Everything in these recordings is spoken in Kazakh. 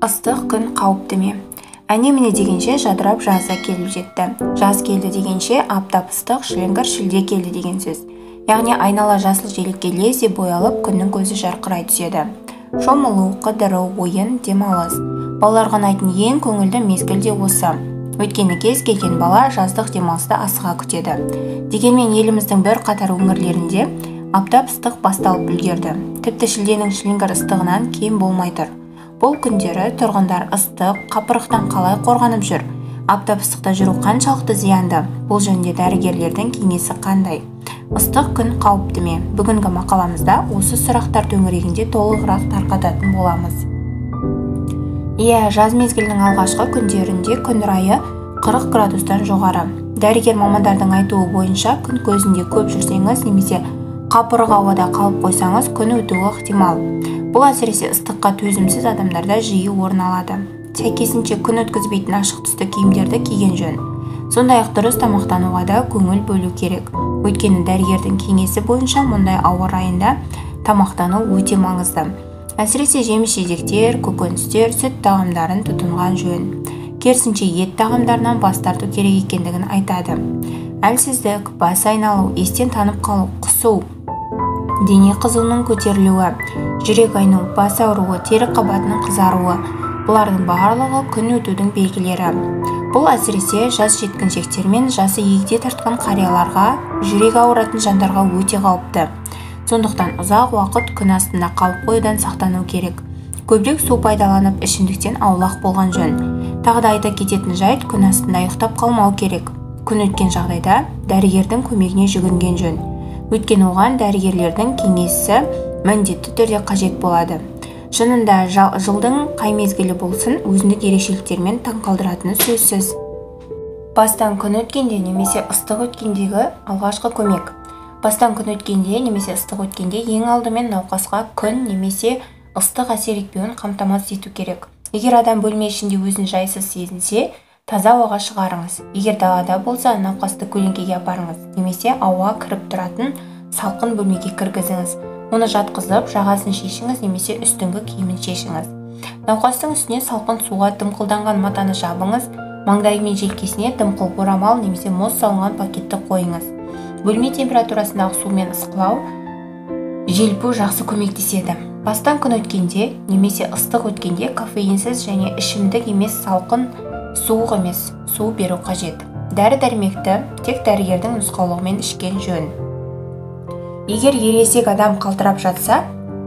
Ыстық күн қауіпті ме? Әне-міне дегенше жадырап жазда келіп жетті. Жаз келді дегенше аптап ыстық, шіліңгір шілде келді деген сөз. Яғни айнала жасыл желекке лезде боялып, күннің көзі жарқырай түседі. Шомылу, қыдыру, ойын, демалыс. Балаларға ұнайтын ең көңілді мезгіл де осы. Өйткені кез келген бала жаздық демалысты асыға күтеді. Дегенмен еліміздің бір қатар өңірлерінде аптап ыстық басталып үлгерді. Тіпті шілденің шіліңгір ыстығынан кем болмай тұр. Бұл күндері тұрғындар ыстық, қапырықтан қалай қорғанып жүр? Аптап ыстықта жүру қаншалықты зиянды? Бұл жөнінде дәрігерлердің кеңесі қандай? Ыстық күн қауіпті ме? Бүгінгі мақаламызда осы сұрақтар төңірегінде толығырақ тарқататын боламыз. Жаз мезгілінің алғашқы күндерінде күн райы 40 градустан жоғары. Дәрігер мамандардың айтуы бойынша күн көзінде көп жүрсеңіз немесе қапырық ауада қалып қойсаңыз күн өтуі ықтимал. Бұл әсіресе ыстыққа төзімсіз адамдарда жиі орын алады. Сәйкесінше күн өткізбейтін ашық түсті киімдерді киген жөн. Сондай-ақ дұрыс тамақтануға да көңіл бөлу керек. Өйткені дәрігердің кеңесі бойынша мұндай ауа райында тамақтану өте маңызды. Әсіресе жеміс-жидектер, көкөністер, сүт тағамдарын тұтынған жөн. Керісінше ет тағамдарынан бас тарту керек екендігін айтады. Әлсіздік, бас айналу, естен танып қалу, құсу, дене қызуының көтерілуі, жүрек айну, бас ауруы, тері қабатының қызаруы, бұлардың барлығы күн өтудің белгілері. Бұл әсіресе жас жеткіншектер мен жасы егде тартқан қарияларға, жүрек ауыратын жандарға өте қауіпті. Сондықтан ұзақ уақыт күн астында қалып қоюдан сақтану керек. Көбірек су пайдаланып, ішімдіктен аулақ болған жөн. Тағы да айта кететін жайт, күн астында ұйықтап қалмау керек. Күн өткен жағдайда дәрігердің көмегіне жүгінген жөн. Өйткені оған дәрігерлердің кеңесі міндетті түрде қажет болады. Шынында жылдың қай мезгілі болсын, өзіндік ерекшеліктермен таңқалдыратыны сөзсіз. Бастан күн өткенде немесе ыстық өткендегі алғашқы көмек. Бастан күн өткенде немесе ыстық өткенде ең алдымен науқасқа күн немесе ыстық әсер етпеуін қамтамасыз ету керек. Егер адам бөлме ішінде өзін жайсыз сезінсе, таза ауаға шығарыңыз. Егер далада болса, науқасты көлеңкеге апарыңыз, немесе ауа кіріп тұратын салқын бөлмеге кіргізіңіз. Оны жатқызып, жағасын шешіңіз немесе үстіңгі киімін шешіңіз. Науқастың үстіне салқын суға дымқылданған матаны жабыңыз, маңдайы мен желкесіне дымқыл орамал немесе мұз салынған пакетті қойыңыз. Бөлме температурасындағы сумен ысқылау, желпу жақсы көмектеседі. Бастан күн өткенде немесе ыстық өткенде кофеинсіз және ішімдік емес салқын суық емес су беру қажет. Дәрі-дәрмекті тек дәрігердің нұсқаулығымен ішкен жөн. Егер ересек адам қалтырап жатса,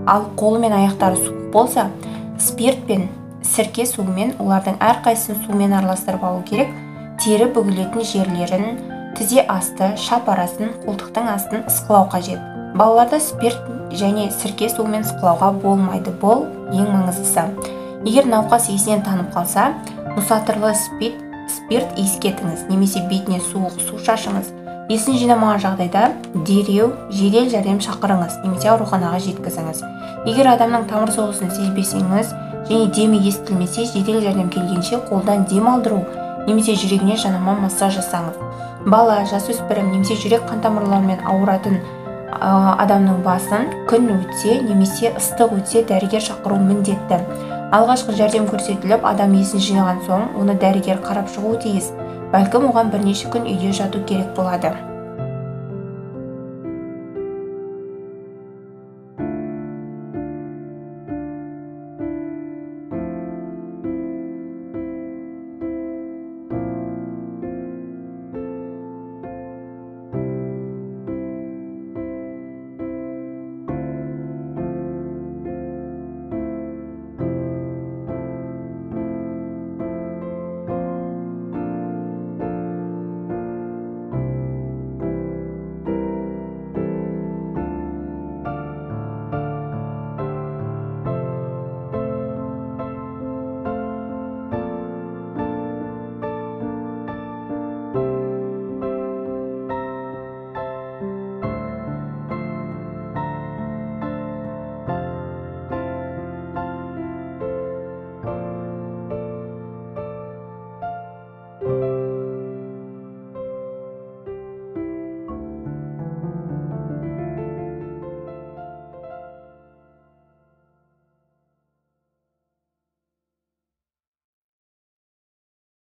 ал қолы мен аяқтары суық болса, спирт пен сірке суымен олардың әрқайсысын сумен араластырып алу керек. Тері бүгілетін жерлерін, тізе асты, шап арасын, қолтықтың астын ысқылау қажет. Балаларды спирт және сірке суымен ысқылауға болмайды, бұл ең маңыздысы. Егер науқас есінен танып қалса, мұсатырлы спирт иіскетіңіз, немесе бетіне суық су шашыңыз. Есін жинамаған жағдайда дереу жедел жәрдем шақырыңыз, немесе ауруханаға жеткізіңіз. Егер адамның тамыр соғысын сезбесеңіз және демі естілмесе, жедел жәрдем келгенше қолдан дем алдыру немесе жүрегіне жанама массаж жасаңыз. Бала, жасөспірім немесе жүрек қан тамырларымен ауыратын адамның басын күн өтсе немесе ыстық өтсе дәрігер шақыру міндетті. Алғашқы жәрдем көрсетіліп, адам есін жиған соң, оны дәрігер қарап шығуы тиіс. Бәлкім оған бірнеше күн үйде жату керек болады.